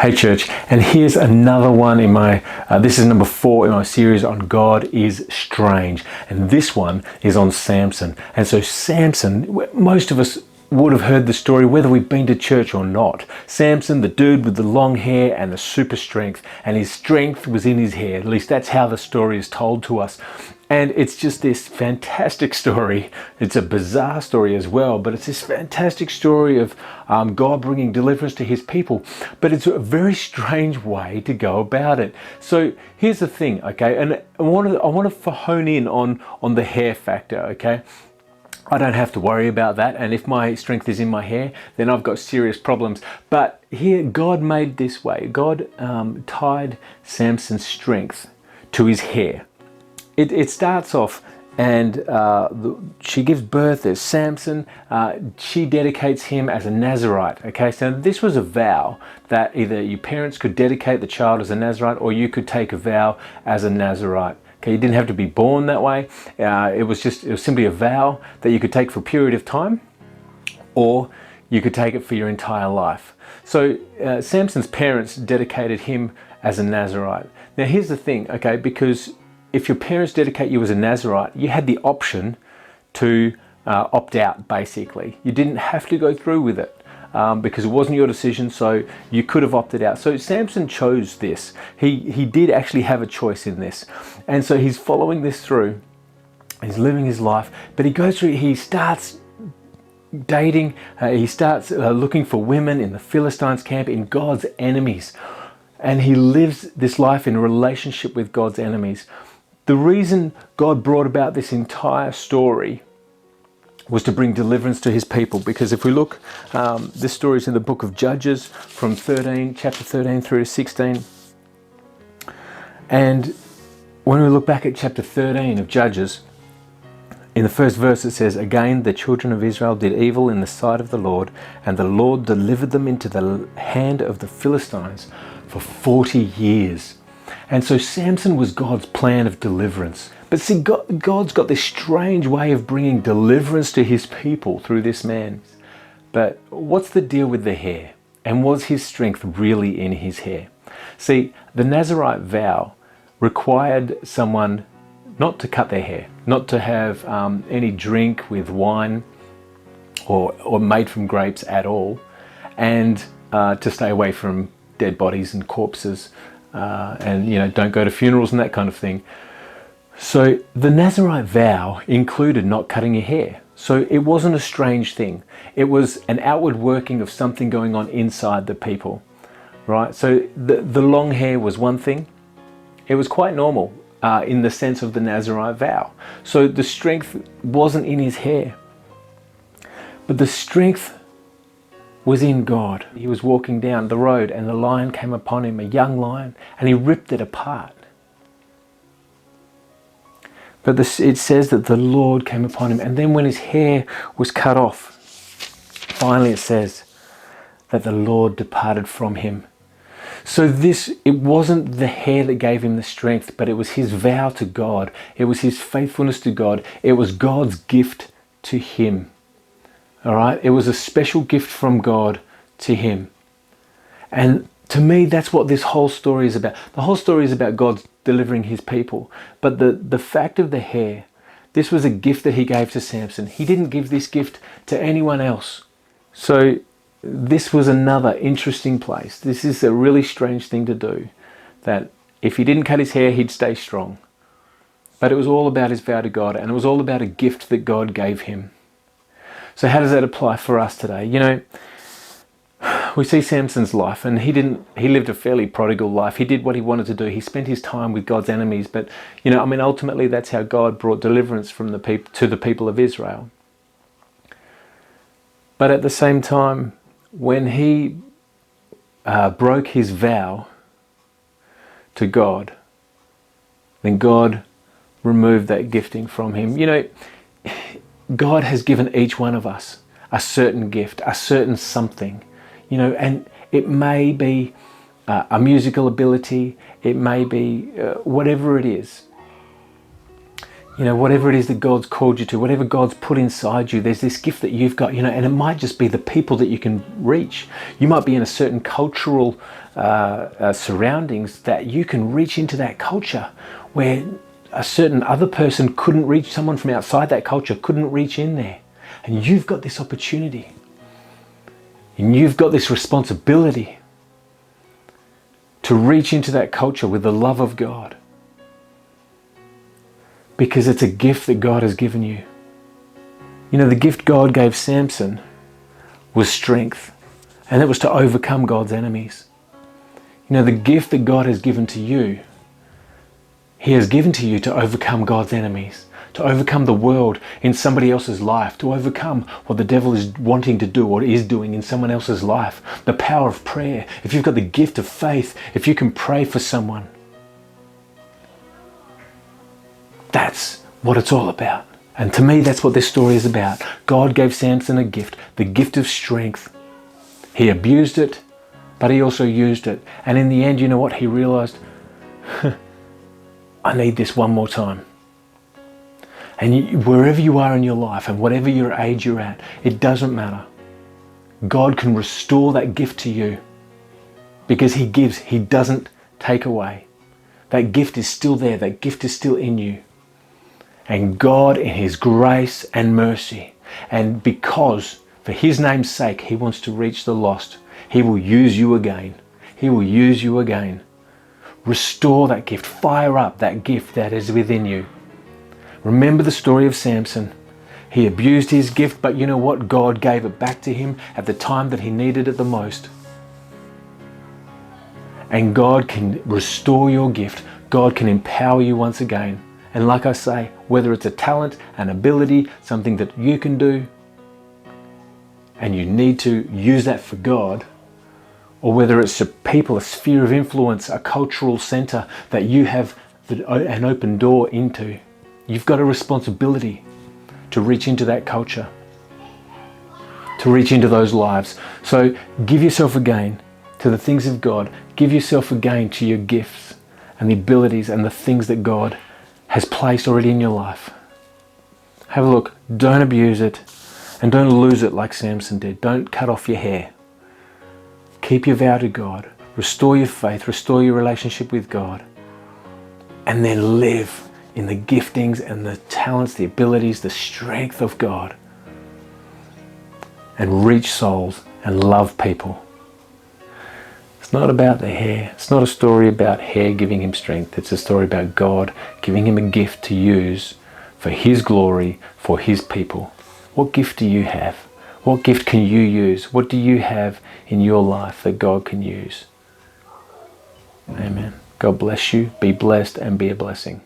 Hey church, and here's another one in my, this is number 4 in my series on God is Strange. And this one is on Samson. And so Samson, most of us would have heard the story whether we've been to church or not. Samson, the dude with the long hair and the super strength, and his strength was in his hair. At least that's how the story is told to us. And it's just this fantastic story. It's a bizarre story as well, but it's this fantastic story of God bringing deliverance to his people. But it's a very strange way to go about it. So here's the thing, okay? And I want to hone in on the hair factor, okay? I don't have to worry about that. And if my strength is in my hair, then I've got serious problems. But here, God made this way. God tied Samson's strength to his hair. It starts off and she gives birth as Samson. She dedicates him as a Nazirite. Okay, so this was a vow that either your parents could dedicate the child as a Nazirite or you could take a vow as a Nazirite. Okay, you didn't have to be born that way. It was simply a vow that you could take for a period of time, or you could take it for your entire life. So Samson's parents dedicated him as a Nazirite. Now here's the thing, okay, because if your parents dedicate you as a Nazirite, you had the option to opt out, basically. You didn't have to go through with it because it wasn't your decision, so you could have opted out. So Samson chose this. He did actually have a choice in this. And so he's following this through. He's living his life, but he starts dating, he starts looking for women in the Philistines camp, in God's enemies. And he lives this life in relationship with God's enemies. The reason God brought about this entire story was to bring deliverance to his people. Because if we look, this story is in the book of Judges from chapter 13 through to 16. And when we look back at chapter 13 of Judges, in the first verse it says, "Again, the children of Israel did evil in the sight of the Lord, and the Lord delivered them into the hand of the Philistines for 40 years. And so Samson was God's plan of deliverance. But see, God's got this strange way of bringing deliverance to his people through this man. But what's the deal with the hair? And was his strength really in his hair? See, the Nazirite vow required someone not to cut their hair, not to have any drink with wine or made from grapes at all, and to stay away from dead bodies and corpses, and don't go to funerals and that kind of thing. So the Nazirite vow included not cutting your hair. So it wasn't a strange thing. It was an outward working of something going on inside the people, right? So the long hair was one thing. It was quite normal in the sense of the Nazirite vow. So the strength wasn't in his hair, but the strength was in God. He was walking down the road and the lion came upon him, a young lion, and he ripped it apart. But it says that the Lord came upon him, and then when his hair was cut off, finally it says that the Lord departed from him. So it wasn't the hair that gave him the strength, but it was his vow to God. It was his faithfulness to God. It was God's gift to him. All right, it was a special gift from God to him. And to me, that's what this whole story is about. The whole story is about God delivering his people. But the fact of the hair, this was a gift that he gave to Samson. He didn't give this gift to anyone else. So this was another interesting place. This is a really strange thing to do, that if he didn't cut his hair, he'd stay strong. But it was all about his vow to God, and it was all about a gift that God gave him. So how does that apply for us today? We see Samson's life, and he lived a fairly prodigal life. He did what he wanted to do. He spent his time with God's enemies, but ultimately that's how God brought deliverance from to the people of Israel. But at the same time, when he broke his vow to God, then God removed that gifting from him. God has given each one of us a certain gift, a certain something, and it may be a musical ability, it may be whatever it is. You know, whatever it is that God's called you to, whatever God's put inside you, there's this gift that you've got, you know, and it might just be the people that you can reach. You might be in a certain cultural surroundings that you can reach into that culture where a certain other person couldn't reach, someone from outside that culture couldn't reach in there. And you've got this opportunity. And you've got this responsibility to reach into that culture with the love of God. Because it's a gift that God has given you. You know, the gift God gave Samson was strength. And it was to overcome God's enemies. You know, the gift that God has given to you, He has given to you to overcome God's enemies. To overcome the world in somebody else's life. To overcome what the devil is wanting to do or is doing in someone else's life. The power of prayer. If you've got the gift of faith, if you can pray for someone. That's what it's all about. And to me, that's what this story is about. God gave Samson a gift, the gift of strength. He abused it, but he also used it. And in the end, you know what? He realized, I need this one more time. And wherever you are in your life and whatever your age you're at, it doesn't matter. God can restore that gift to you because He gives, He doesn't take away. That gift is still there. That gift is still in you. And God, in His grace and mercy, and because for His name's sake, He wants to reach the lost, He will use you again. He will use you again. Restore that gift. Fire up that gift that is within you. Remember the story of Samson. He abused his gift, but you know what? God gave it back to him at the time that he needed it the most. And God can restore your gift. God can empower you once again. And like I say, whether it's a talent, an ability, something that you can do, and you need to use that for God, or whether it's a people, a sphere of influence, a cultural center that you have an open door into, you've got a responsibility to reach into that culture, to reach into those lives. So give yourself again to the things of God. Give yourself again to your gifts and the abilities and the things that God has placed already in your life. Have a look. Don't abuse it and don't lose it like Samson did. Don't cut off your hair. Keep your vow to God. Restore your faith. Restore your relationship with God. And then live in the giftings and the talents, the abilities, the strength of God. And reach souls and love people. It's not about the hair. It's not a story about hair giving him strength. It's a story about God giving him a gift to use for His glory, for His people. What gift do you have? What gift can you use? What do you have in your life that God can use? Amen. God bless you. Be blessed and be a blessing.